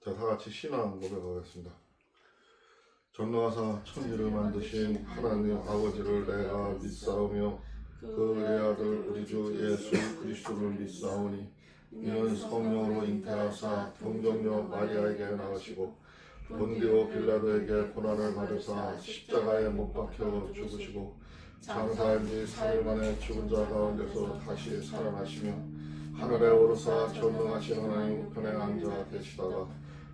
자, 다 같이 신앙 고백하겠습니다. 전능하사 천지를 만드신 하나님 아버지를 내가 믿사오며 그 외아들 우리 주 예수 그리스도를 믿사오니 이는 성령으로 잉태하사 동정녀 마리아에게 나으시고 본디오 빌라도에게 고난을 받으사 십자가에 못 박혀 죽으시고 장사한 지 3일 만에 죽은 자 가운데서 다시 살아나시며 하늘에 오르사 전능하신 하나님 우편에 앉아 계시다가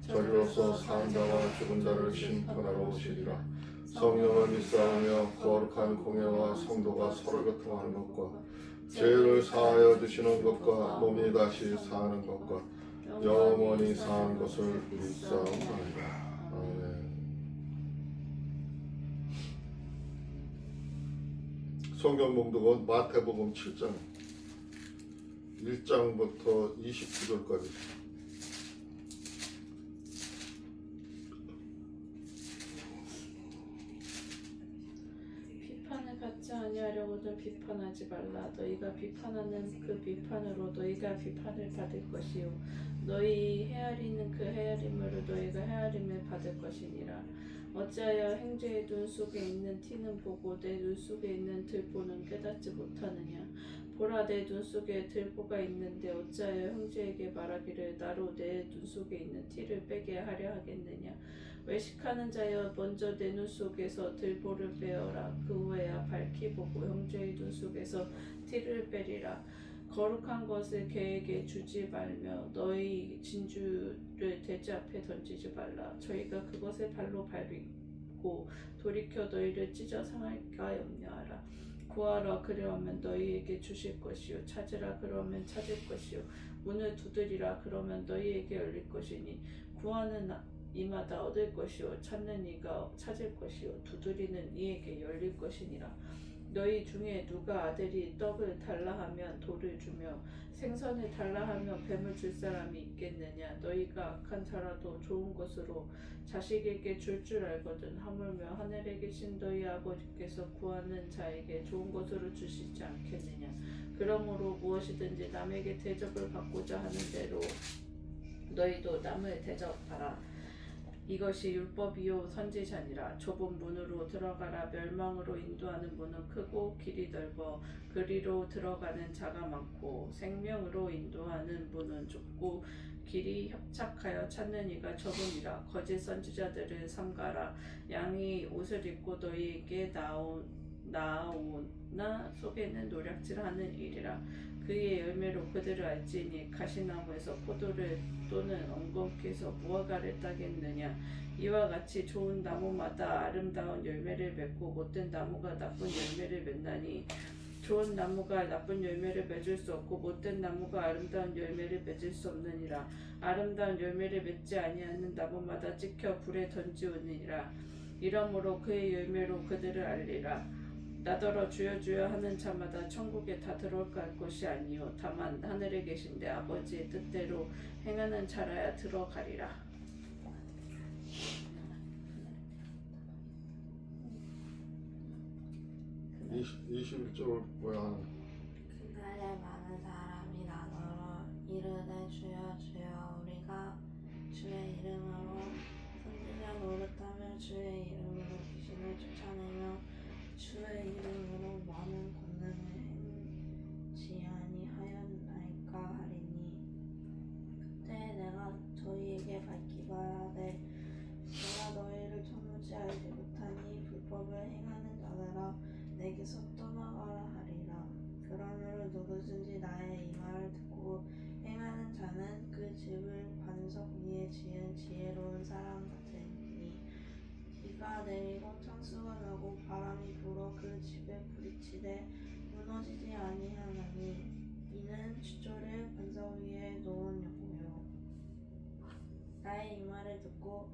저리로서 사는 자와 죽은 자를 심판하러 오시리라. 성령을 믿사오며 거룩한 공예와 성도가 서로 교통하는 것과 죄를 사하여 주시는 것과 몸이 다시 사는 것과 영원히 사는 것을 믿사옵나이다. 아멘. 성경 봉독은 마태복음 7장 1장부터 29절까지. 비판을 받지 아니하려거든 비판하지 말라. 너희가 비판하는 그 비판으로 너희가 비판을 받을 것이요 너희 헤아리는 그 헤아림으로 너희가 헤아림을 받을 것이니라. 어찌하여 형제의 눈 속에 있는 티는 보고 내 눈 속에 있는 들보는 깨닫지 못하느냐. 보라, 내 눈 속에 들보가 있는데 어찌하여 형제에게 말하기를 나로 내 눈 속에 있는 티를 빼게 하려 하겠느냐. 외식하는 자여, 먼저 내 눈 속에서 들보를 빼어라. 그 후에야 밝히 보고 형제의 눈 속에서 티를 빼리라. 거룩한 것을 개에게 주지 말며 너희 진주를 돼지 앞에 던지지 말라. 저희가 그것을 발로 밟고 돌이켜 너희를 찢어 상할까 염려하라. 구하라, 그리하면 너희에게 주실 것이요 찾으라, 그러면 찾을 것이요 문을 두드리라, 그러면 너희에게 열릴 것이니 구하는 이마다 얻을 것이요 찾는 이가 찾을 것이요 두드리는 이에게 열릴 것이니라. 너희 중에 누가 아들이 떡을 달라 하면 돌을 주며 생선을 달라 하면 뱀을 줄 사람이 있겠느냐. 너희가 악한 자라도 좋은 것으로 자식에게 줄 알거든. 하물며 하늘에 계신 너희 아버지께서 구하는 자에게 좋은 것으로 주시지 않겠느냐. 그러므로 무엇이든지 남에게 대접을 받고자 하는 대로 너희도 남을 대접하라. 이것이 율법이요 선지자니라. 좁은 문으로 들어가라. 멸망으로 인도하는 문은 크고 길이 넓어 그리로 들어가는 자가 많고 생명으로 인도하는 문은 좁고 길이 협착하여 찾는 이가 적으니라. 거짓 선지자들을 삼가라. 양이 옷을 입고 너희에게 나오나 속에는 노략질하는 일이라. 그의 열매로 그들을 알지니 가시나무에서 포도를 또는 엉겅퀴에서 무화과를 따겠느냐. 이와 같이 좋은 나무마다 아름다운 열매를 맺고 못된 나무가 나쁜 열매를 맺나니 좋은 나무가 나쁜 열매를 맺을 수 없고 못된 나무가 아름다운 열매를 맺을 수 없느니라. 아름다운 열매를 맺지 아니하는 나무마다 찍혀 불에 던지우니라. 이러므로 그의 열매로 그들을 알리라. 나더러 주여 주여 하는 자마다 천국에 다 들어갈 것이 아니요 다만 하늘에 계신 내 아버지의 뜻대로 행하는 자라야 들어가리라. 21절 뭐야 하는. 그날에 많은 사람이 나더러 이르되 주여 주여 우리가 주의 이름으로 선지자 노릇하며 주의 이름으로 귀신을 쫓아내며 주의 이름으로 많은 권능을 행치 아니하였나이까 하리니 그때 내가 저희에게 밝히 말하되 내가 너희를 도무지 알지 못하니 불법을 행하는 자들아 내게서 떠나가라 하리라. 그러므로 누구든지 나의 이 말을 듣고 행하는 자는 그 집을 반석 위에 지은 지혜로운 사람 같으니 비가 내리고 창수가 나고 바람이 불어 그 집에 부딪히되 무너지지 아니하나니 이는 주조를 반석 위에 놓은 여고요. 나의 이 말을 듣고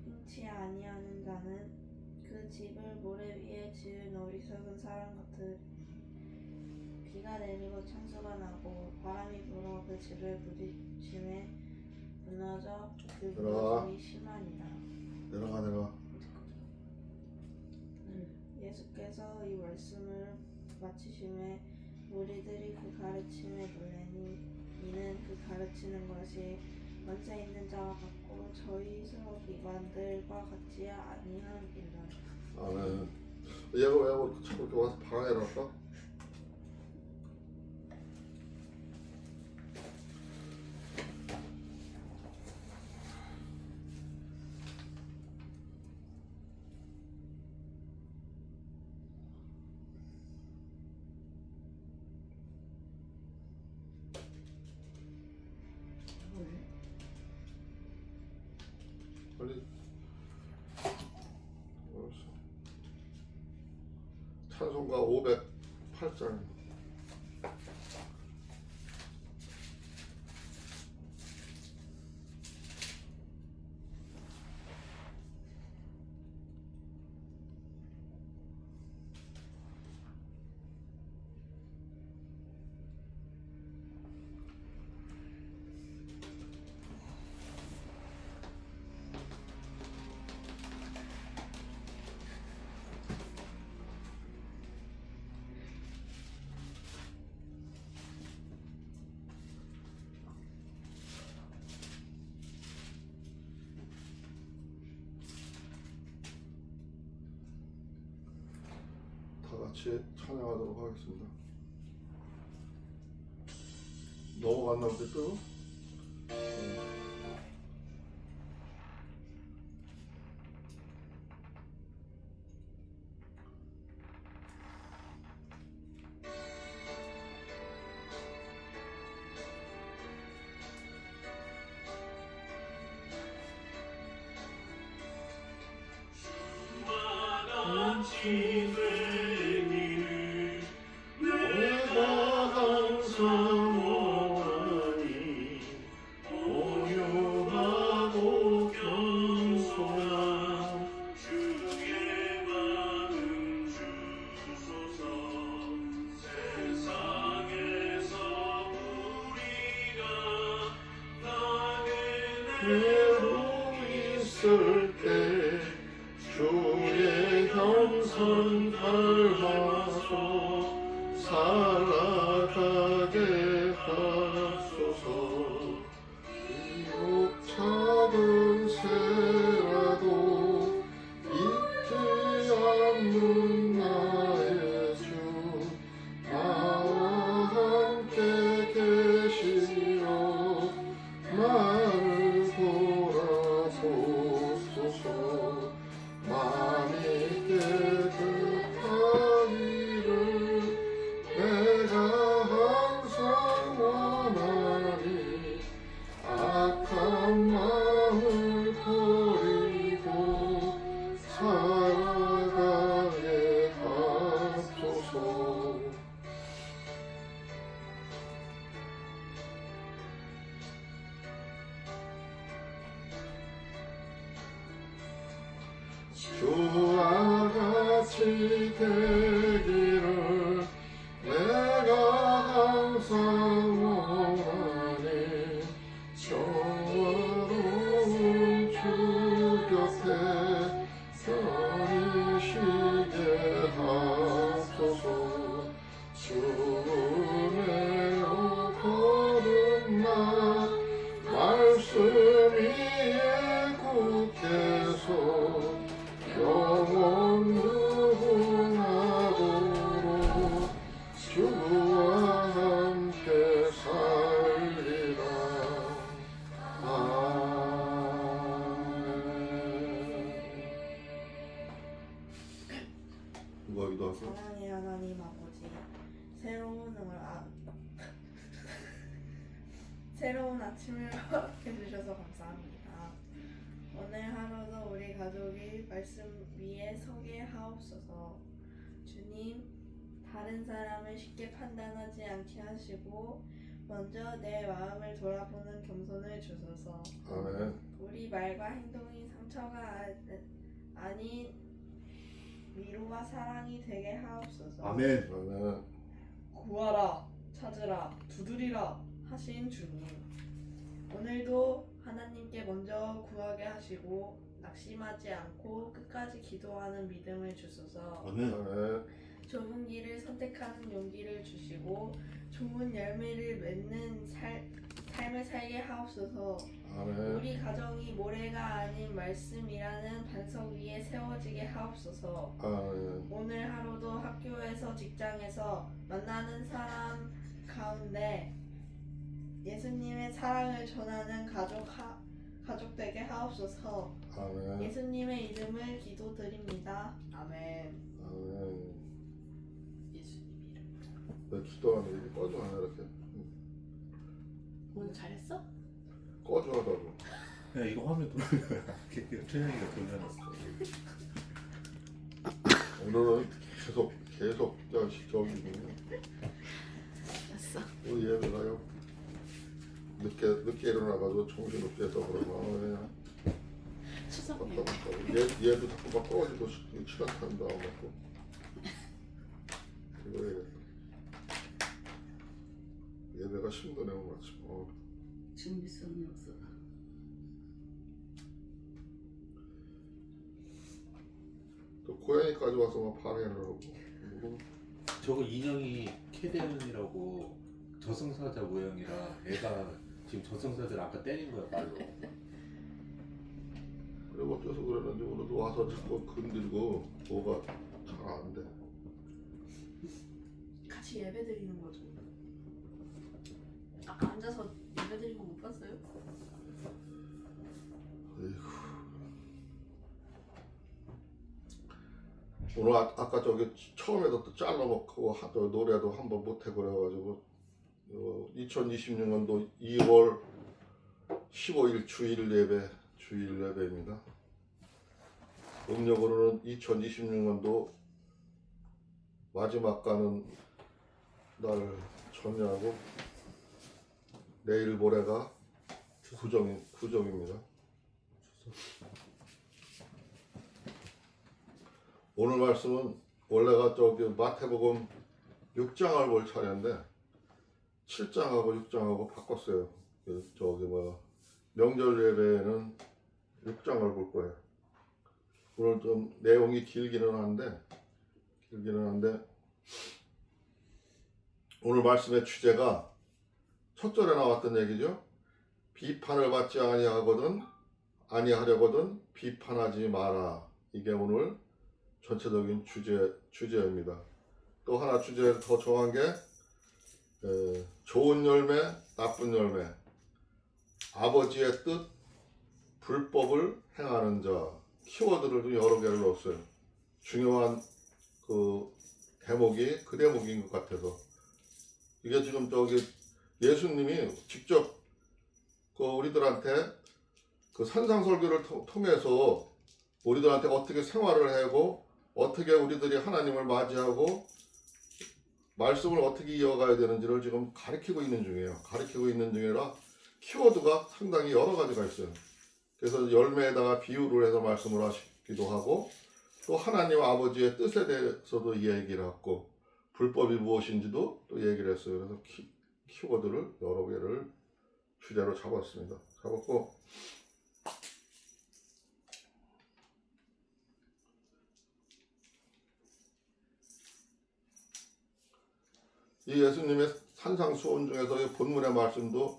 행치 아니하는 자는 그 집을 모래 위에 지은 어리석은 사람 같으니 비가 내리고 창수가 나고 바람이 불어 그 집을 부딪힘에 무너져 그 무너짐이 심하니라. 내려가. 예수께서 이 말씀을 마치심에 무리들이 그 가르침에 놀라니 이는 그 가르치는 것이 권세 있는 자와 같고 저희 스스로 기관들과 같지 아니함이라. 아멘. 얘가 왜 자꾸 이렇게 와서 방해를 할까? 빨리. 알았어. 찬송가 508장. 다 같이 찬양하도록 하겠습니다. 넘어갔나 보지 또? 내가 항상 원하니 온유하고 겸손한 주의 마음 주소서. 세상에서 우리가 나그네로 있을 때 주의 형상 닮아서 살아가게 하소서. 비록 작은 새라도 잊지 않는 나의 주 나와 함께 계시어 나를 돌아보소서. 마음이 깨끗하기를 내가 항상 원하니 악한 마음을 버리고 살아가게 하소서. 주와 같이 되기를 내가 항상 원하니 평화로운 주 곁에 편히 쉬게 하소서. 주 은혜로 거듭나 말씀 위에 굳게서 영원 무궁하도록 주와 함께 살리라. 아멘. 누가 기도하세요? 사랑의 하나님 아버지, 새로운 아침을 허락해 주셔서 감사합니다. 오늘 하루도 우리 가족이 말씀 위에 서게 하옵소서. 주님, 다른 사람을 쉽게 판단하지 않게 하시고 먼저 내 마음을 돌아보는 겸손을 주소서. 아멘. 우리 말과 행동이 상처가 아닌 위로와 사랑이 되게 하옵소서. 아멘. 아멘. 구하라, 찾으라, 두드리라 하신 주님, 오늘도 하나님께 먼저 구하게 하시고 낙심하지 않고 끝까지 기도하는 믿음을 주소서. 아멘. 아멘. 좁은 길을 선택하는 용기를 주시고 좋은 열매를 맺는 삶을 살게 하옵소서. 아멘. 우리 가정이 모래가 아닌 말씀이라는 반석 위에 세워지게 하옵소서. 아멘. 오늘 하루도 학교에서 직장에서 만나는 사람 가운데 예수님의 사랑을 전하는 가족 되게 하옵소서. 아멘. 예수님의 이름을 기도드립니다. 아멘. 아멘. 예수님 이름. 내 기도하는 게 꺼져하네 이렇게. 오늘 잘했어? 꺼져하다고. 야 이거 화면 돌리는 거야. 최영이가 돌려놨어. 오늘은 계속 저기 됐어. 우리 예배가요. 늦게 일어나가지고 정신 없게 해서 그러나 추석 왜 때. 얘도 자꾸 막 꺼지고 시간 탄다 하고 이거 해야겠다. 예배가 힘드네 오늘 아침. 준비성이 없어. 또 고양이까지 와서 막 방해를 하고. 저거 인형이 캐대언이라고 저승사자 모형이라 애가 지금 저승사자를 아까 때린 거야 말로. 그리고 어째서 그랬는지 오늘도 와서 자꾸 건들고 뭐가 잘 안 돼. 같이 예배 드리는 거죠. 아까 앉아서 예배 드린 거 못 봤어요? 오늘 아까 저기 처음에도 또 잘라먹고 노래도 한번 못해 그래가지고 2026년도 2월 15일 주일 예배입니다. 음력으로는 2026년도 마지막 가는 날 전야하고 내일 모레가 구정입니다. 오늘 말씀은 원래가 저기 마태복음 6장을 볼 차례인데 7장하고 6장하고 바꿨어요. 저기 명절 예배에는 6장을 볼 거예요. 오늘 좀 내용이 길기는 한데 오늘 말씀의 주제가 첫 절에 나왔던 얘기죠. 비판을 받지 아니하려거든 비판하지 마라. 이게 오늘 전체적인 주제입니다. 또 하나 주제를 더 정한 게 좋은 열매, 나쁜 열매, 아버지의 뜻, 불법을 행하는 자. 키워드를 좀 여러 개를 넣었어요. 중요한 그 대목인 것 같아서. 이게 지금 저기 예수님이 직접 그 우리들한테 그 산상설교를 통해서 우리들한테 어떻게 생활을 하고 어떻게 우리들이 하나님을 맞이하고 말씀을 어떻게 이어가야 되는지를 지금 가르치고 있는 중이에요. 가르치고 있는 중이라 키워드가 상당히 여러 가지가 있어요. 그래서 열매에다가 비유를 해서 말씀을 하시기도 하고 또 하나님 아버지의 뜻에 대해서도 얘기를 하고 불법이 무엇인지도 또 얘기를 했어요. 그래서 키워드를 여러 개를 주제로 잡았고 이 예수님의 산상수훈 중에서 본문의 말씀도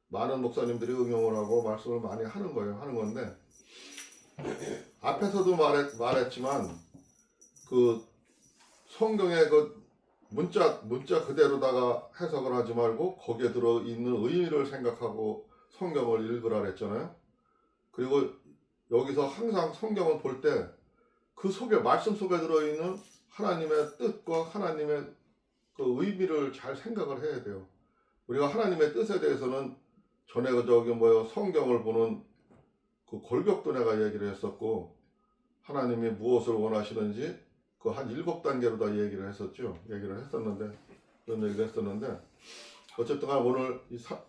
많은 목사님들이 응용을 하고 말씀을 많이 하는 건데 앞에서도 말했지만 그 성경의 그 문자 그대로다가 해석을 하지 말고 거기에 들어있는 의미를 생각하고 성경을 읽으라 그랬잖아요. 그리고 여기서 항상 성경을 볼 때 그 속에 말씀 속에 들어있는 하나님의 뜻과 하나님의 그 의미를 잘 생각을 해야 돼요. 우리가 하나님의 뜻에 대해서는 전에 성경을 보는 그 골격도 내가 얘기를 했었고 하나님이 무엇을 원하시는지 그 한 7단계로 다 얘기를 했었는데 그런 얘기를 했었는데 어쨌든 간 오늘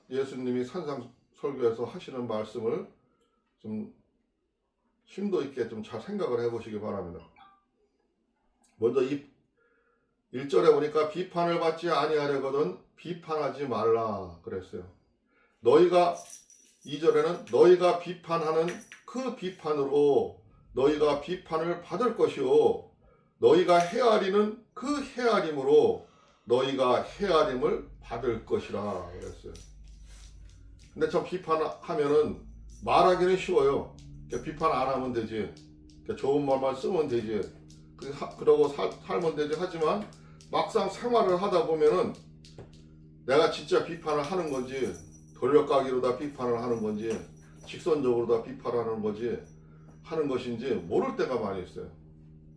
예수님이 산상 설교에서 하시는 말씀을 좀 심도 있게 좀 잘 생각을 해보시기 바랍니다. 먼저 이 1절에 보니까 비판을 받지 아니하려거든 비판하지 말라 그랬어요. 2절에는 너희가 비판하는 그 비판으로 너희가 비판을 받을 것이요 너희가 헤아리는 그 헤아림으로 너희가 헤아림을 받을 것이라 그랬어요. 근데 저 비판하면은 말하기는 쉬워요. 비판 안 하면 되지. 좋은 말만 쓰면 되지. 그러고 살면 되지. 하지만 막상 생활을 하다 보면은 내가 진짜 비판을 하는 건지, 돌려가기로 다 비판을 하는 건지, 직선적으로 다 비판하는 거지, 하는 것인지 모를 때가 많이 있어요.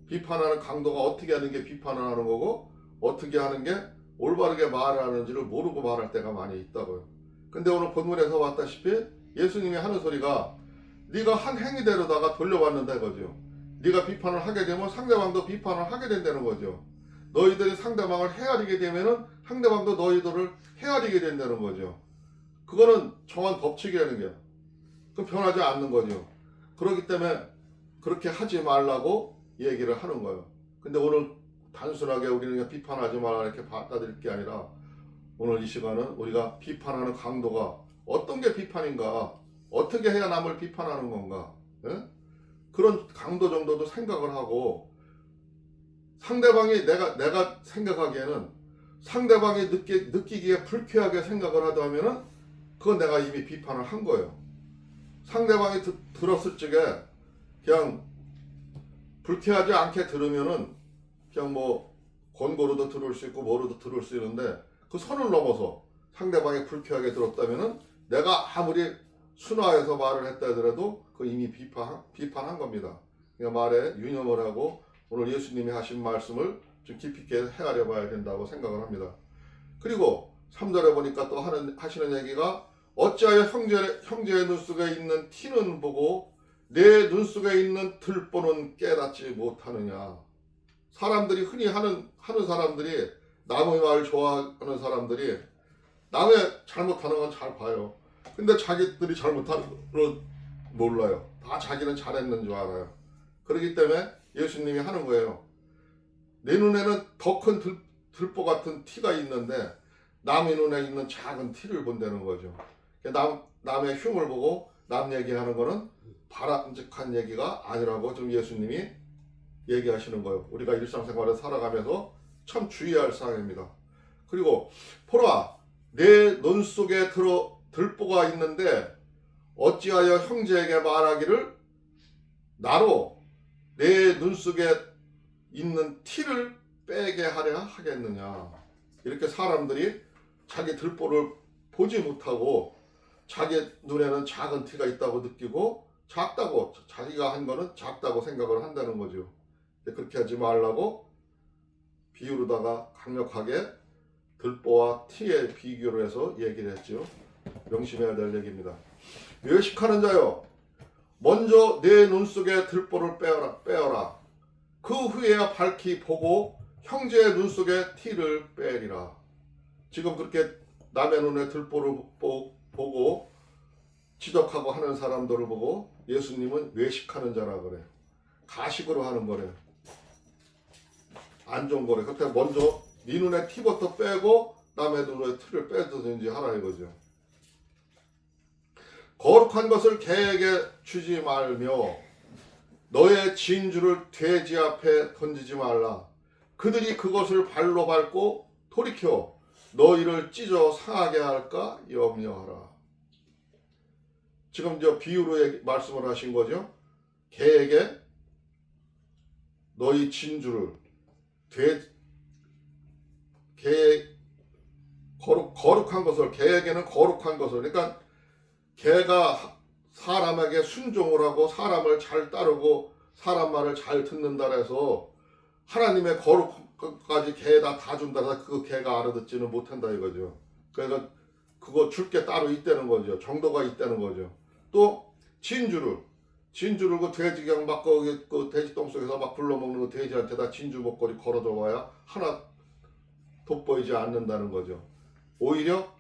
비판하는 강도가 어떻게 하는 게 비판을 하는 거고, 어떻게 하는 게 올바르게 말하는지를 모르고 말할 때가 많이 있다고요. 근데 오늘 본문에서 봤다시피 예수님이 하는 소리가 네가 한 행위대로다가 돌려받는다 이거죠. 네가 비판을 하게 되면 상대방도 비판을 하게 된다는 거죠. 너희들이 상대방을 헤아리게 되면은 상대방도 너희들을 헤아리게 된다는 거죠. 그거는 정한 법칙이라는 게 그 변하지 않는 거죠. 그렇기 때문에 그렇게 하지 말라고 얘기를 하는 거예요. 근데 오늘 단순하게 우리는 그냥 비판하지 말라 이렇게 받아들일 게 아니라 오늘 이 시간은 우리가 비판하는 강도가 어떤 게 비판인가, 어떻게 해야 남을 비판하는 건가, 예? 그런 강도 정도도 생각을 하고, 상대방이 내가 생각하기에는 상대방이 느끼기에 불쾌하게 생각을 하다면은 그건 내가 이미 비판을 한 거예요. 상대방이 들었을 적에 그냥 불쾌하지 않게 들으면은 그냥 뭐 권고로도 들을 수 있고 뭐로도 들을 수 있는데, 그 선을 넘어서 상대방이 불쾌하게 들었다면은 내가 아무리 순화해서 말을 했다 하더라도 그 이미 비판한 겁니다. 그러니까 말에 유념을 하고 오늘 예수님이 하신 말씀을 좀 깊이 있게 헤아려 봐야 된다고 생각을 합니다. 그리고 3절에 보니까 또 하시는 얘기가 어찌하여 형제의 눈 속에 있는 티는 보고 내 눈 속에 있는 들보는 깨닫지 못하느냐. 사람들이 흔히 하는 사람들이, 남의 말을 좋아하는 사람들이 남의 잘못하는 건 잘 봐요. 근데 자기들이 잘못하는 건 몰라요. 다 자기는 잘했는 줄 알아요. 그렇기 때문에 예수님이 하는 거예요. 내 눈에는 더 큰 들보 같은 티가 있는데 남의 눈에 있는 작은 티를 본다는 거죠. 남의 흉을 보고 남 얘기하는 거는 바람직한 얘기가 아니라고 좀 예수님이 얘기하시는 거예요. 우리가 일상생활을 살아가면서 참 주의할 사항입니다. 그리고 보라, 내 눈 속에 들보가 있는데 어찌하여 형제에게 말하기를 나로 내 눈 속에 있는 티를 빼게 하려 하겠느냐. 이렇게 사람들이 자기 들보를 보지 못하고 자기 눈에는 작은 티가 있다고 느끼고 작다고, 자기가 한 거는 작다고 생각을 한다는 거죠. 그렇게 하지 말라고 비유로다가 강력하게 들보와 티의 비교를 해서 얘기를 했죠. 명심해야 될 얘기입니다. 외식하는 자여, 먼저 내 눈 속에 들보를 빼어라. 그 후에야 밝히 보고 형제의 눈 속에 티를 빼리라. 지금 그렇게 남의 눈에 들보를 보고 지적하고 하는 사람들을 보고 예수님은 외식하는 자라 그래요. 가식으로 하는 거래요. 안 좋은 거래요. 그때 먼저 네 눈에 티부터 빼고 남의 눈에 티를 빼든지 하라 이거죠. 거룩한 것을 개에게 주지 말며 너의 진주를 돼지 앞에 던지지 말라. 그들이 그것을 발로 밟고 돌이켜 너희를 찢어 상하게 할까 염려하라. 지금 저 비유로 말씀을 하신 거죠. 개에게 너희 진주를, 거룩한 것을, 개에게는 거룩한 것을, 그러니까 개가 사람에게 순종을 하고 사람을 잘 따르고 사람 말을 잘 듣는다 해서 하나님의 거룩까지 개에다 다 준다 해서 그 개가 알아듣지는 못한다 이거죠. 그러니까 그거 줄 게 따로 있다는 거죠. 정도가 있다는 거죠. 또 진주를 그 돼지 그냥 막 그 돼지 똥 속에서 막 불러먹는 그 돼지한테다 진주 목걸이 걸어줘 봐야 하나 돋보이지 않는다는 거죠. 오히려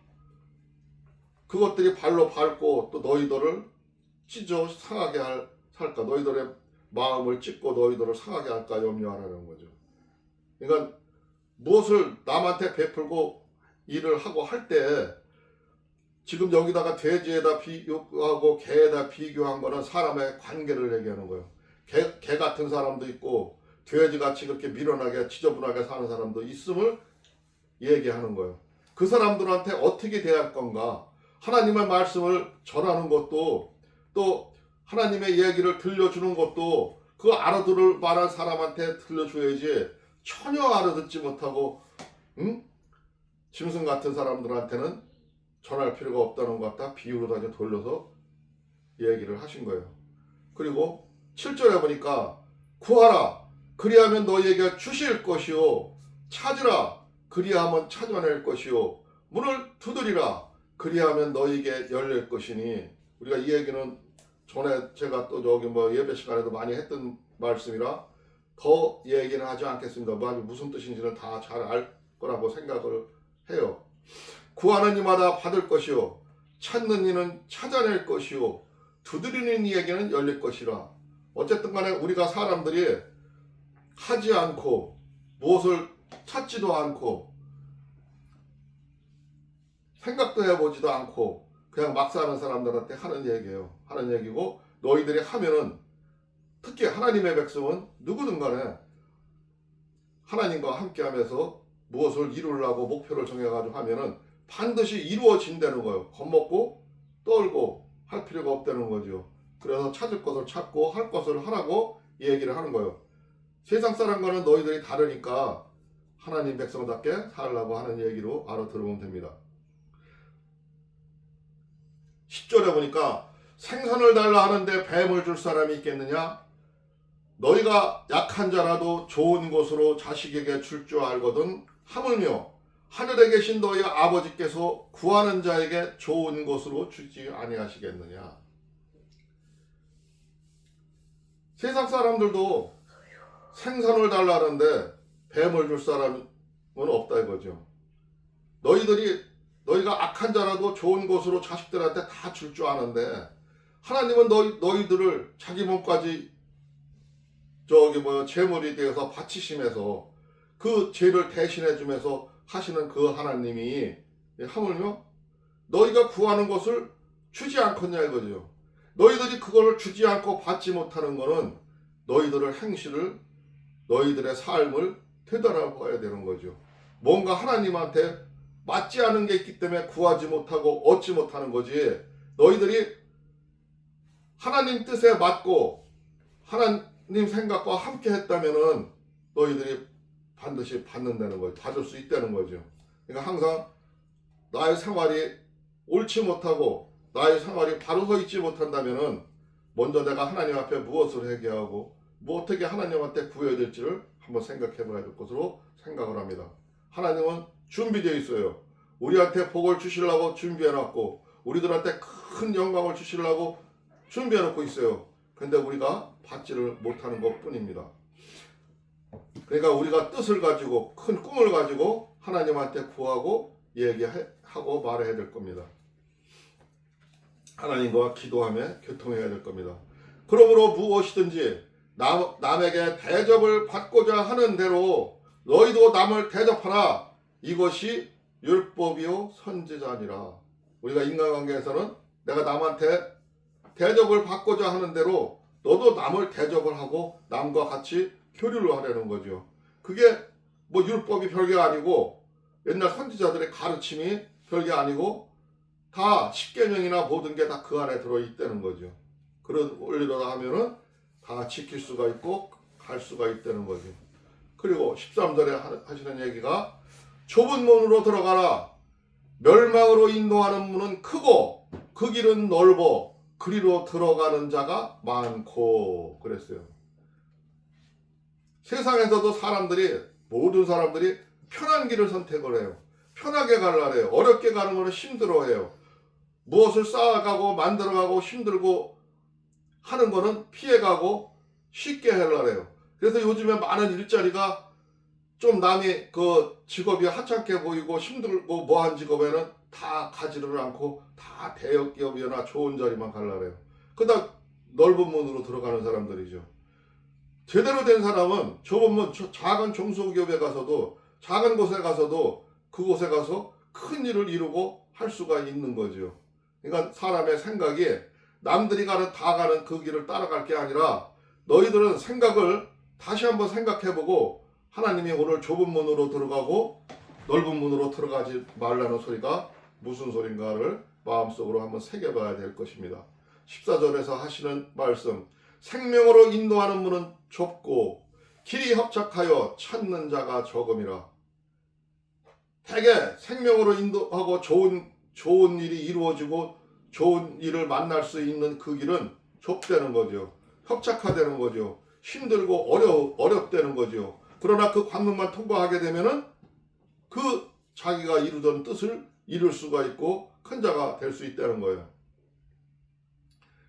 그것들이 발로 밟고 또 너희들을 찢어 상하게 할까, 너희들의 마음을 찢고 너희들을 상하게 할까 염려하라는 거죠. 그러니까 무엇을 남한테 베풀고 일을 하고 할 때 지금 여기다가 돼지에다 비교하고 개에다 비교한 거는 사람의 관계를 얘기하는 거예요. 개 같은 사람도 있고 돼지같이 그렇게 미련하게 지저분하게 사는 사람도 있음을 얘기하는 거예요. 그 사람들한테 어떻게 대할 건가, 하나님의 말씀을 전하는 것도 또 하나님의 이야기를 들려주는 것도 그 알아들을 만한 사람한테 들려줘야지 전혀 알아듣지 못하고 짐승 같은 사람들한테는 전할 필요가 없다는 것 같다 비유로 다시 돌려서 얘기를 하신 거예요. 그리고 7절에 보니까 구하라 그리하면 너희에게 주실 것이요 찾으라 그리하면 찾아낼 것이요 문을 두드리라 그리하면 너희에게 열릴 것이니 우리가 이 얘기는 전에 제가 또 저기 예배 시간에도 많이 했던 말씀이라 더 얘기는 하지 않겠습니다. 무슨 뜻인지는 다 잘 알 거라고 생각을 해요. 구하는 이마다 받을 것이요 찾는 이는 찾아낼 것이요 두드리는 이에게는 열릴 것이라. 어쨌든 간에 우리가 사람들이 하지 않고 무엇을 찾지도 않고 생각도 해보지도 않고 그냥 막 사는 사람들한테 하는 얘기예요. 하는 얘기고 너희들이 하면은 특히 하나님의 백성은 누구든 간에 하나님과 함께하면서 무엇을 이루려고 목표를 정해가지고 하면은 반드시 이루어진다는 거예요. 겁먹고 떨고 할 필요가 없다는 거죠. 그래서 찾을 것을 찾고 할 것을 하라고 이 얘기를 하는 거예요. 세상 사람과는 너희들이 다르니까 하나님 백성답게 살라고 하는 얘기로 알아들으면 됩니다. 10절에 보니까 생선을 달라 하는데 뱀을 줄 사람이 있겠느냐? 너희가 약한 자라도 좋은 곳으로 자식에게 줄 줄 알거든 하물며 하늘에 계신 너희 아버지께서 구하는 자에게 좋은 곳으로 주지 아니하시겠느냐? 세상 사람들도 생선을 달라는데 뱀을 줄 사람은 없다 이거죠. 너희가 악한 자라도 좋은 곳으로 자식들한테 다 줄 줄 아는데 하나님은 너희들을 자기 몸까지 제물이 되어서 바치심에서 그 죄를 대신해 주면서 하시는 그 하나님이 하물며 너희가 구하는 것을 주지 않겠냐 이거죠. 너희들이 그걸 주지 않고 받지 못하는 것은 너희들의 행실을 너희들의 삶을 되돌아봐야 되는 거죠. 뭔가 하나님한테 맞지 않은 게 있기 때문에 구하지 못하고 얻지 못하는 거지. 너희들이 하나님 뜻에 맞고 하나님 생각과 함께 했다면은 너희들이 반드시 받는다는 거죠. 받을 수 있다는 거죠. 그러니까 항상 나의 생활이 옳지 못하고 나의 생활이 바로 서 있지 못한다면은 먼저 내가 하나님 앞에 무엇을 하게 하고 어떻게 하나님한테 구해야 될지를 한번 생각해 봐야 될 것으로 생각을 합니다. 하나님은 준비되어 있어요. 우리한테 복을 주시려고 준비해놨고 우리들한테 큰 영광을 주시려고 준비해놓고 있어요. 근데 우리가 받지를 못하는 것 뿐입니다. 그러니까 우리가 뜻을 가지고 큰 꿈을 가지고 하나님한테 구하고 얘기하고 말해야 될 겁니다. 하나님과 기도하며 교통해야 될 겁니다. 그러므로 무엇이든지 남에게 대접을 받고자 하는 대로 너희도 남을 대접하라. 이것이 율법이요 선지자니라. 우리가 인간관계에서는 내가 남한테 대접을 받고자 하는 대로 너도 남을 대접을 하고 남과 같이 교류를 하려는 거죠. 그게 율법이 별게 아니고 옛날 선지자들의 가르침이 별게 아니고 다 십계명이나 모든 게 다 그 안에 들어있다는 거죠. 그런 원리로 하면은 다 지킬 수가 있고 갈 수가 있다는 거죠. 그리고 13절에 하시는 얘기가 좁은 문으로 들어가라. 멸망으로 인도하는 문은 크고 그 길은 넓어 그리로 들어가는 자가 많고 그랬어요. 세상에서도 모든 사람들이 편한 길을 선택을 해요. 편하게 가려고 해요. 어렵게 가는 거는 힘들어해요. 무엇을 쌓아가고 만들어가고 힘들고 하는 거는 피해가고 쉽게 하려고 해요. 그래서 요즘에 많은 일자리가 좀 남이 그 직업이 하찮게 보이고 힘들고 뭐한 직업에는 다 가지를 않고 다 대기업이나 좋은 자리만 가려고 해요. 그러다 넓은 문으로 들어가는 사람들이죠. 제대로 된 사람은 좁은 문, 작은 중소기업에 가서도 작은 곳에 가서도 그곳에 가서 큰 일을 이루고 할 수가 있는 거죠. 그러니까 사람의 생각이 남들이 다 가는 그 길을 따라갈 게 아니라 너희들은 생각을 다시 한번 생각해보고 하나님이 오늘 좁은 문으로 들어가고 넓은 문으로 들어가지 말라는 소리가 무슨 소린가를 마음속으로 한번 새겨봐야 될 것입니다. 14절에서 하시는 말씀, 생명으로 인도하는 문은 좁고 길이 협착하여 찾는 자가 적음이라. 대개 생명으로 인도하고 좋은 일이 이루어지고 좋은 일을 만날 수 있는 그 길은 좁다는 거죠. 협착화되는 거죠. 힘들고 어렵다는 거죠. 그러나 그 관문만 통과하게 되면은 그 자기가 이루던 뜻을 이룰 수가 있고 큰 자가 될 수 있다는 거예요.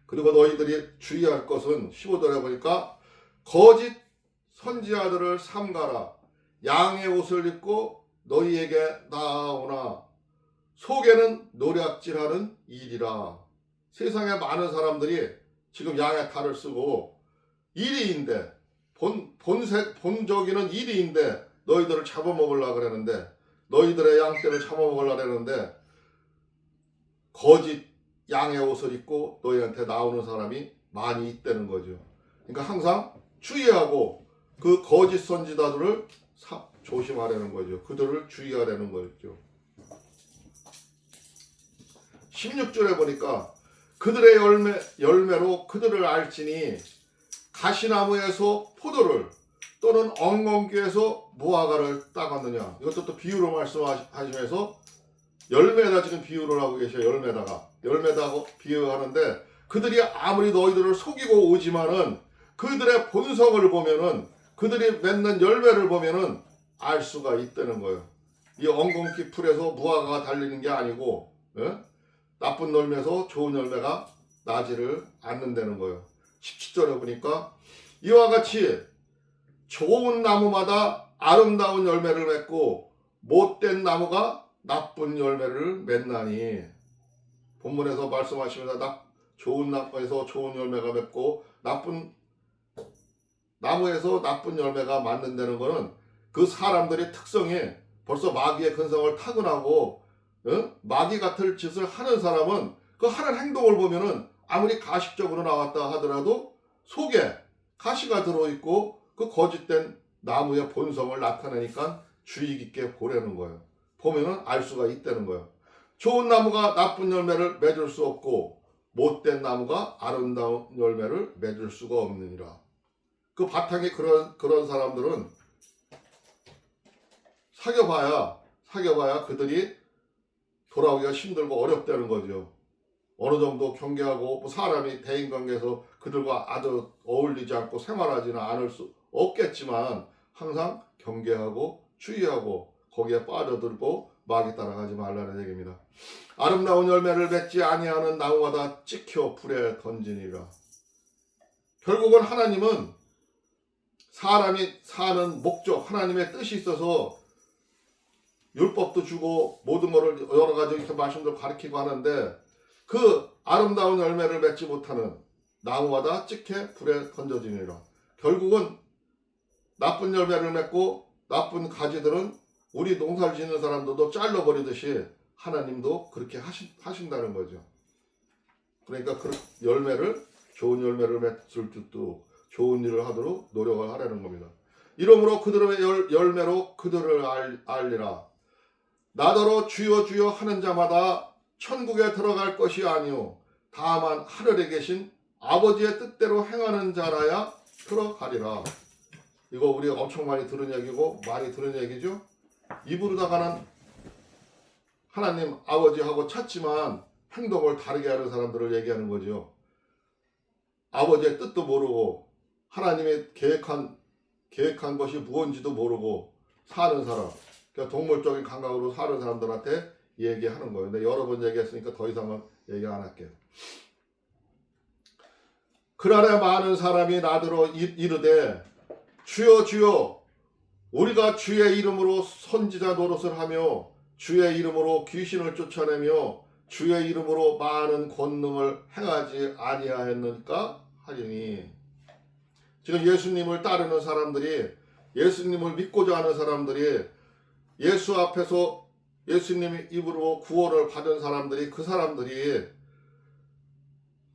그리고 너희들이 주의할 것은 15절에 보니까 거짓 선지자들을 삼가라. 양의 옷을 입고 너희에게 나아오나 속에는 노략질하는 일이라. 세상에 많은 사람들이 지금 양의 탈을 쓰고 일이인데 본적이는 일이인데 너희들을 잡아먹으려고 그러는데 너희들의 양떼를 잡아먹으려고 그러는데 거짓 양의 옷을 입고 너희한테 나오는 사람이 많이 있다는 거죠. 그러니까 항상 주의하고 그 거짓 선지자들을 조심하라는 거죠. 그들을 주의하라는 거죠. 16절에 보니까 그들의 열매로 그들을 알지니 가시나무에서 포도를 또는 엉겅퀴에서 무화과를 따갔느냐. 이것도 또 비유로 말씀하시면서 열매에다 지금 비유를 하고 계셔요. 열매다가 비유하는데 그들이 아무리 너희들을 속이고 오지만은 그들의 본성을 보면은 그들이 맺는 열매를 보면은 알 수가 있다는 거예요. 이 엉겅퀴 풀에서 무화과가 달리는 게 아니고 나쁜 열매에서 좋은 열매가 나지를 않는다는 거예요. 17절에 보니까 이와 같이 좋은 나무마다 아름다운 열매를 맺고 못된 나무가 나쁜 열매를 맺나니. 본문에서 말씀하시면서 좋은 나무에서 좋은 열매가 맺고 나쁜 나무에서 나쁜 열매가 맞는다는 것은 그 사람들의 특성이 벌써 마귀의 근성을 타고나고 마귀 같은 짓을 하는 사람은 그 하는 행동을 보면은 아무리 가식적으로 나왔다 하더라도 속에 가시가 들어있고 그 거짓된 나무의 본성을 나타내니까 주의 깊게 보라는 거예요. 보면은 알 수가 있다는 거예요. 좋은 나무가 나쁜 열매를 맺을 수 없고 못된 나무가 아름다운 열매를 맺을 수가 없느니라. 그 바탕에 그런 사람들은 사귀어봐야 그들이 돌아오기가 힘들고 어렵다는 거죠. 어느 정도 경계하고 사람이 대인관계에서 그들과 아주 어울리지 않고 생활하지는 않을 수 없겠지만 항상 경계하고 주의하고 거기에 빠져들고 마귀 따라가지 말라는 얘기입니다. 아름다운 열매를 맺지 아니하는 나무마다 찍혀 불에 던지니라. 결국은 하나님은 사람이 사는 목적, 하나님의 뜻이 있어서 율법도 주고 모든 것을 여러 가지 이렇게 말씀도 가르치고 하는데 그 아름다운 열매를 맺지 못하는 나무마다 찍혀 불에 던져지니라. 결국은 나쁜 열매를 맺고 나쁜 가지들은 우리 농사를 짓는 사람들도 잘라버리듯이 하나님도 그렇게 하신다는 거죠. 그러니까 그 좋은 열매를 맺을 줄도 좋은 일을 하도록 노력을 하라는 겁니다. 이러므로 그들의 열매로 그들을 알리라. 나더러 주여 주여 하는 자마다 천국에 들어갈 것이 아니오 다만 하늘에 계신 아버지의 뜻대로 행하는 자라야 들어가리라. 이거 우리가 엄청 많이 들은 얘기고 많이 들은 얘기죠. 입으로다가는 하나님 아버지하고 찾지만 행동을 다르게 하는 사람들을 얘기하는 거죠. 아버지의 뜻도 모르고 하나님의 계획한 것이 무엇인지도 모르고 사는 사람, 그러니까 동물적인 감각으로 사는 사람들한테 얘기하는 거예요. 근데 여러 번 얘기했으니까 더 이상은 얘기 안 할게요. 그날에 많은 사람이 나더러 이르되 주여 주여 우리가 주의 이름으로 선지자 노릇을 하며 주의 이름으로 귀신을 쫓아내며 주의 이름으로 많은 권능을 행하지 아니하였는가 하리니. 지금 예수님을 따르는 사람들이, 예수님을 믿고자 하는 사람들이, 예수 앞에서 예수님의 입으로 구원을 받은 사람들이, 그 사람들이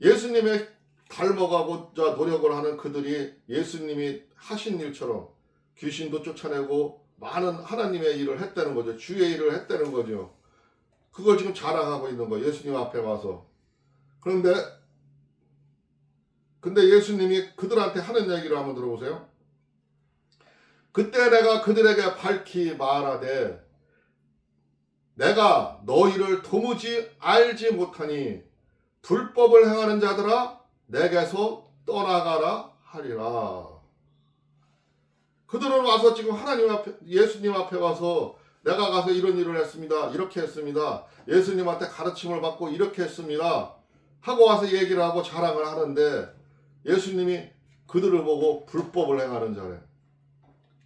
예수님의 닮아가고자 노력을 하는 그들이 예수님이 하신 일처럼 귀신도 쫓아내고 많은 하나님의 일을 했다는 거죠. 주의 일을 했다는 거죠. 그걸 지금 자랑하고 있는 거예요. 예수님 앞에 와서. 근데 예수님이 그들한테 하는 얘기를 한번 들어보세요. 그때 내가 그들에게 밝히 말하되 내가 너희를 도무지 알지 못하니 불법을 행하는 자들아 내게서 떠나가라 하리라. 그들은 와서 지금 하나님 앞에, 예수님 앞에 와서 내가 가서 이런 일을 했습니다. 이렇게 했습니다. 예수님한테 가르침을 받고 이렇게 했습니다. 하고 와서 얘기를 하고 자랑을 하는데 예수님이 그들을 보고 불법을 행하는 자래.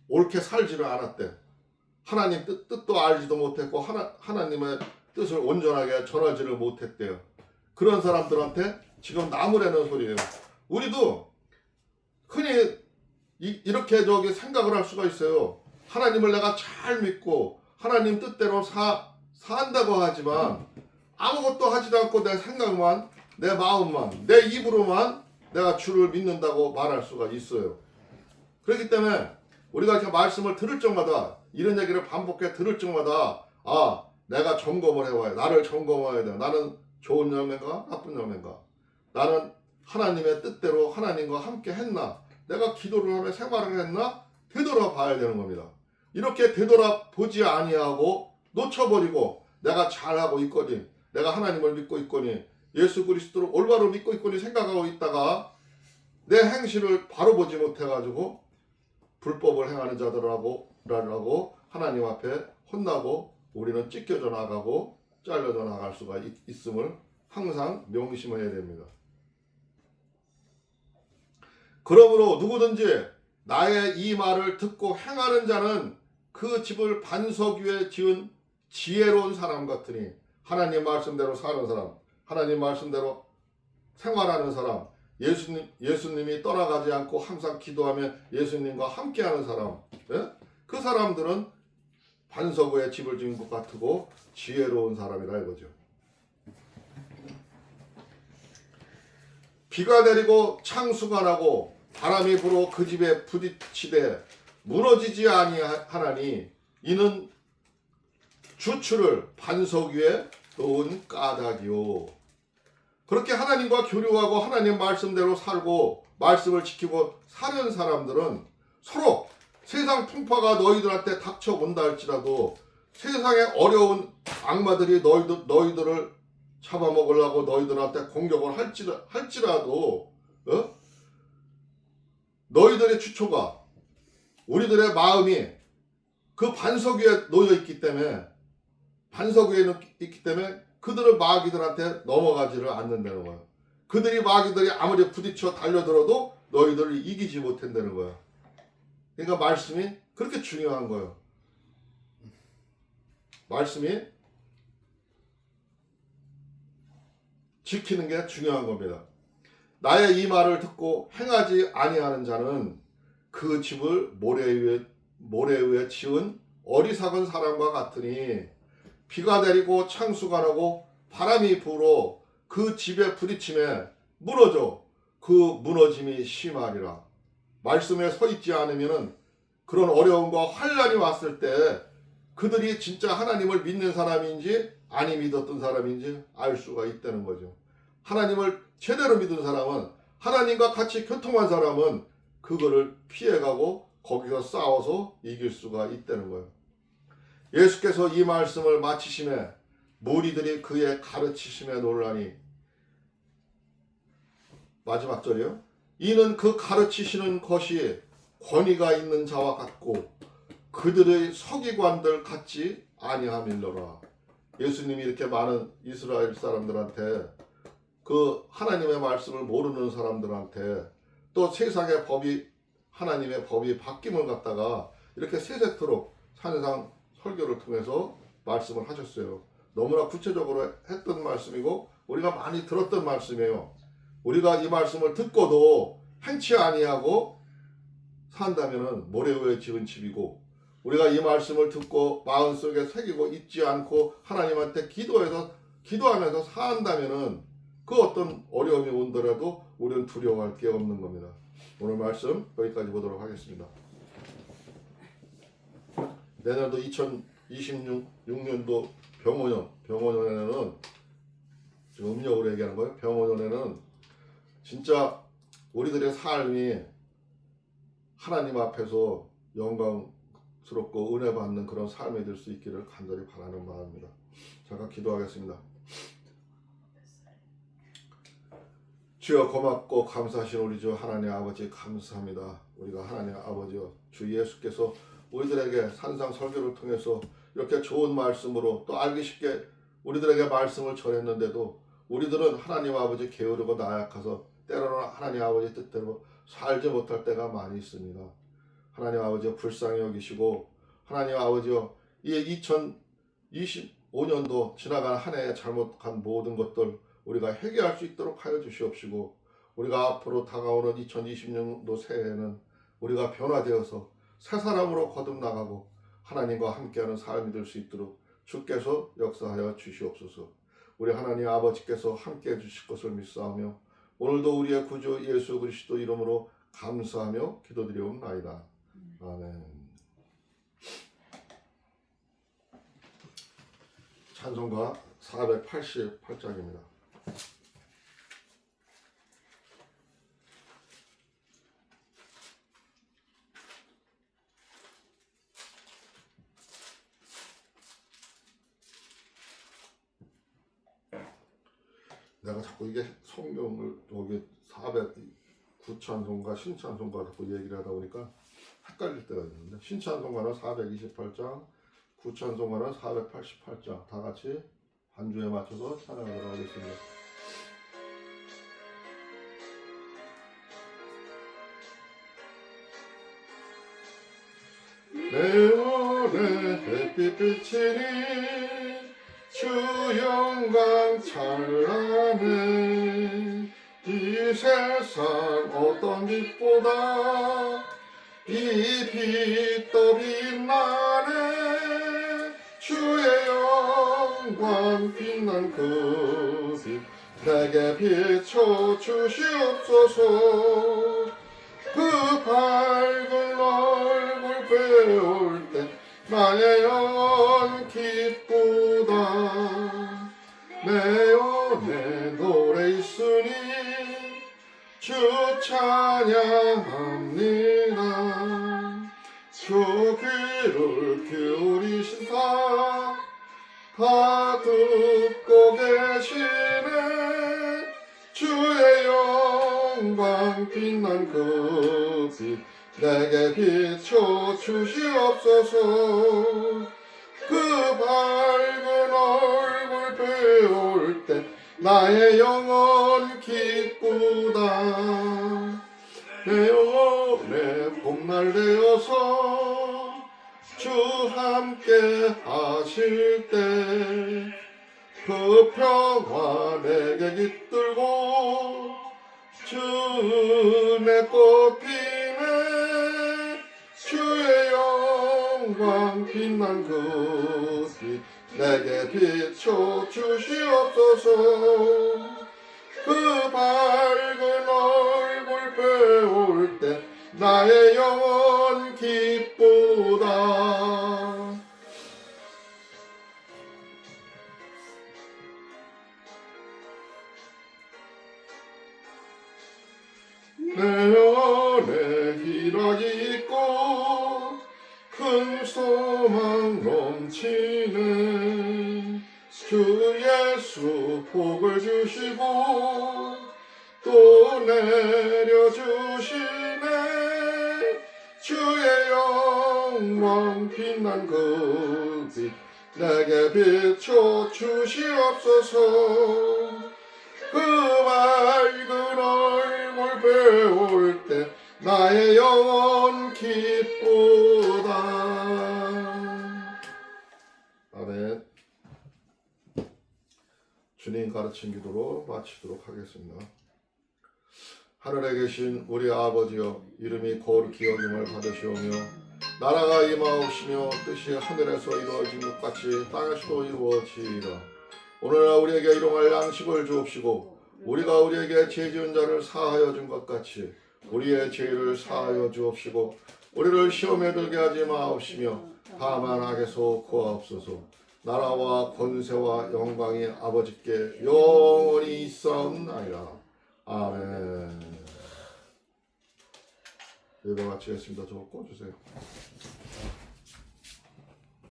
옳게 살지를 않았대. 하나님 뜻도 알지도 못했고 하나님의 뜻을 온전하게 전하지를 못했대요. 그런 사람들한테 지금 나무라는 소리예요. 우리도 흔히 이렇게 생각을 할 수가 있어요. 하나님을 내가 잘 믿고 하나님 뜻대로 산다고 하지만 아무것도 하지도 않고 내 생각만, 내 마음만, 내 입으로만 내가 주를 믿는다고 말할 수가 있어요. 그렇기 때문에 우리가 이렇게 말씀을 들을 적마다, 이런 얘기를 반복해 들을 적마다 내가 점검을 해와요. 나를 점검해야 돼. 나는 좋은 열매인가 나쁜 열매인가. 나는 하나님의 뜻대로 하나님과 함께 했나, 내가 기도를 하며 생활을 했나 되돌아봐야 되는 겁니다. 이렇게 되돌아보지 아니하고 놓쳐버리고 내가 잘하고 있거니, 내가 하나님을 믿고 있거니, 예수 그리스도를 올바로 믿고 있거니 생각하고 있다가 내 행실을 바로 보지 못해가지고 불법을 행하는 자들하고 하나님 앞에 혼나고 우리는 찢겨져 나가고 잘려져 나갈 수가 있음을 항상 명심해야 됩니다. 그러므로 누구든지 나의 이 말을 듣고 행하는 자는 그 집을 반석 위에 지은 지혜로운 사람 같으니, 하나님 말씀대로 사는 사람, 하나님 말씀대로 생활하는 사람, 예수님이 떠나가지 않고 항상 기도하며 예수님과 함께하는 사람, 그 사람들은 반석 위에 집을 지은 것 같고 지혜로운 사람이라 이거죠. 비가 내리고 창수가 나고 바람이 불어 그 집에 부딪히되 무너지지 아니하나니 이는 주추를 반석 위에 놓은 까닭이요. 그렇게 하나님과 교류하고 하나님 말씀대로 살고 말씀을 지키고 사는 사람들은 서로 세상 풍파가 너희들한테 닥쳐온다 할지라도, 세상의 어려운 악마들이 너희들을 잡아먹으려고 너희들한테 공격을 할지라도 너희들의 주초가, 우리들의 마음이 그 반석 위에 놓여 있기 때문에, 반석 위에 있기 때문에 그들은 마귀들한테 넘어가지를 않는다는 거야. 마귀들이 아무리 부딪혀 달려들어도 너희들을 이기지 못한다는 거야. 그러니까 말씀이 그렇게 중요한 거예요. 말씀이 지키는 게 중요한 겁니다. 나의 이 말을 듣고 행하지 아니하는 자는 그 집을 모래 위에 지은 어리석은 사람과 같으니 비가 내리고 창수가 나고 바람이 불어 그 집에 부딪힘에 무너져 그 무너짐이 심하리라. 말씀에 서 있지 않으면 그런 어려움과 환난이 왔을 때 그들이 진짜 하나님을 믿는 사람인지 아니 믿었던 사람인지 알 수가 있다는 거죠. 하나님을 제대로 믿은 사람은, 하나님과 같이 교통한 사람은 그거를 피해가고 거기서 싸워서 이길 수가 있다는 거예요. 예수께서 이 말씀을 마치심에 무리들이 그의 가르치심에 놀라니, 마지막 절이요. 이는 그 가르치시는 것이 권위가 있는 자와 같고 그들의 서기관들 같지 아니함일러라. 예수님이 이렇게 많은 이스라엘 사람들한테, 그 하나님의 말씀을 모르는 사람들한테, 또 세상의 법이, 하나님의 법이 바뀜을 갖다가 이렇게 세세토록 산상 설교를 통해서 말씀을 하셨어요. 너무나 구체적으로 했던 말씀이고 우리가 많이 들었던 말씀이에요. 우리가 이 말씀을 듣고도 행치 아니하고 산다면은 모래 위에 지은 집이고, 우리가 이 말씀을 듣고 마음속에 새기고 잊지 않고 하나님한테 기도하면서 산다면은 그 어떤 어려움이 온더라도 우리는 두려워할 게 없는 겁니다. 오늘 말씀 여기까지 보도록 하겠습니다. 내년도 2026년도 병원연애는 지금 음력으로 얘기하는 거예요. 병원연애는 진짜 우리들의 삶이 하나님 앞에서 영광스럽고 은혜 받는 그런 삶이 될 수 있기를 간절히 바라는 마음입니다. 잠깐 기도하겠습니다. 주여, 고맙고 감사하신 우리 주 하나님 아버지 감사합니다. 우리가 하나님 아버지여 주 예수께서 우리들에게 산상설교를 통해서 이렇게 좋은 말씀으로 또 알기 쉽게 우리들에게 말씀을 전했는데도 우리들은 하나님 아버지 게으르고 나약해서 때로는 하나님 아버지 뜻대로 살지 못할 때가 많이 있습니다. 하나님 아버지여 불쌍히 여기시고 하나님 아버지여 이 2025년도 지나간 한 해에 잘못한 모든 것들 우리가 회개할 수 있도록 하여 주시옵시고 우리가 앞으로 다가오는 2020년도 새해에는 우리가 변화되어서 새 사람으로 거듭나가고 하나님과 함께하는 삶이 될 수 있도록 주께서 역사하여 주시옵소서. 우리 하나님 아버지께서 함께해 주실 것을 믿사오며 오늘도 우리의 구주 예수 그리스도 이름으로 감사하며 기도드리옵나이다. 아멘. 찬송가 488장입니다. 내가 자꾸 이게 성경을 여기 409찬송가 신찬송가 자꾸 얘기를 하다 보니까 헷갈릴 때가 있는데 신찬송가는 428장, 구찬송가는 488장 다 같이 반주에 맞춰서 찬양하도록 하겠습니다. 내 안에 햇빛 비치니 주 영광 찬란해 이 세상 어떤 빛보다 이 빛 더 빛나네 주의 영광 빛난 그 빛 내게 비춰 주시옵소서 그 밝은 얼굴 배울 때 나의 영혼 기쁘다 내 안에 노래 있으니 주 찬양합니다 주 귀를 기울이시사 다 듣고 계시네 주의 영광 빛난 그 빛 내게 비춰 주시옵소서 그 밝은 얼굴 배울 때 나의 영혼 기쁘다 내 영혼에 봄날 되어서 주 함께 하실 때 그 평화 내게 깃들고 주 은혜 꽃 피네 주의 영광 빛난 그 빛 내게 비춰 주시옵소서 그 밝은 얼굴 배울 때 나의 영혼 기쁘다 내 안에 희락이 있고 큰 소망 넘치네 주 예수 복을 주시고 또 내려주시네 주의 영광 빛난 그 빛 내게 비춰 주시옵소서 그 밝은 얼굴 배울 때 나의 영혼 기쁘다. 아멘. 주님 가르친 기도로 마치도록 하겠습니다. 하늘에 계신 우리 아버지여 이름이 거룩히 여김을 받으시오며 나라가 임하옵시며 뜻이 하늘에서 이루어진 것 같이 땅에서도 이루어지이다. 오늘날 우리에게 일용할 양식을 주옵시고 우리가 우리에게 죄 지은 자를 사하여 준 것 같이 우리의 죄를 사하여 주옵시고 우리를 시험에 들게 하지 마옵시며 다만 악에서 구하옵소서. 나라와 권세와 영광이 아버지께 영원히 있사옵나이다. 아멘. 예배 마치겠습니다. 저거 꺼주세요.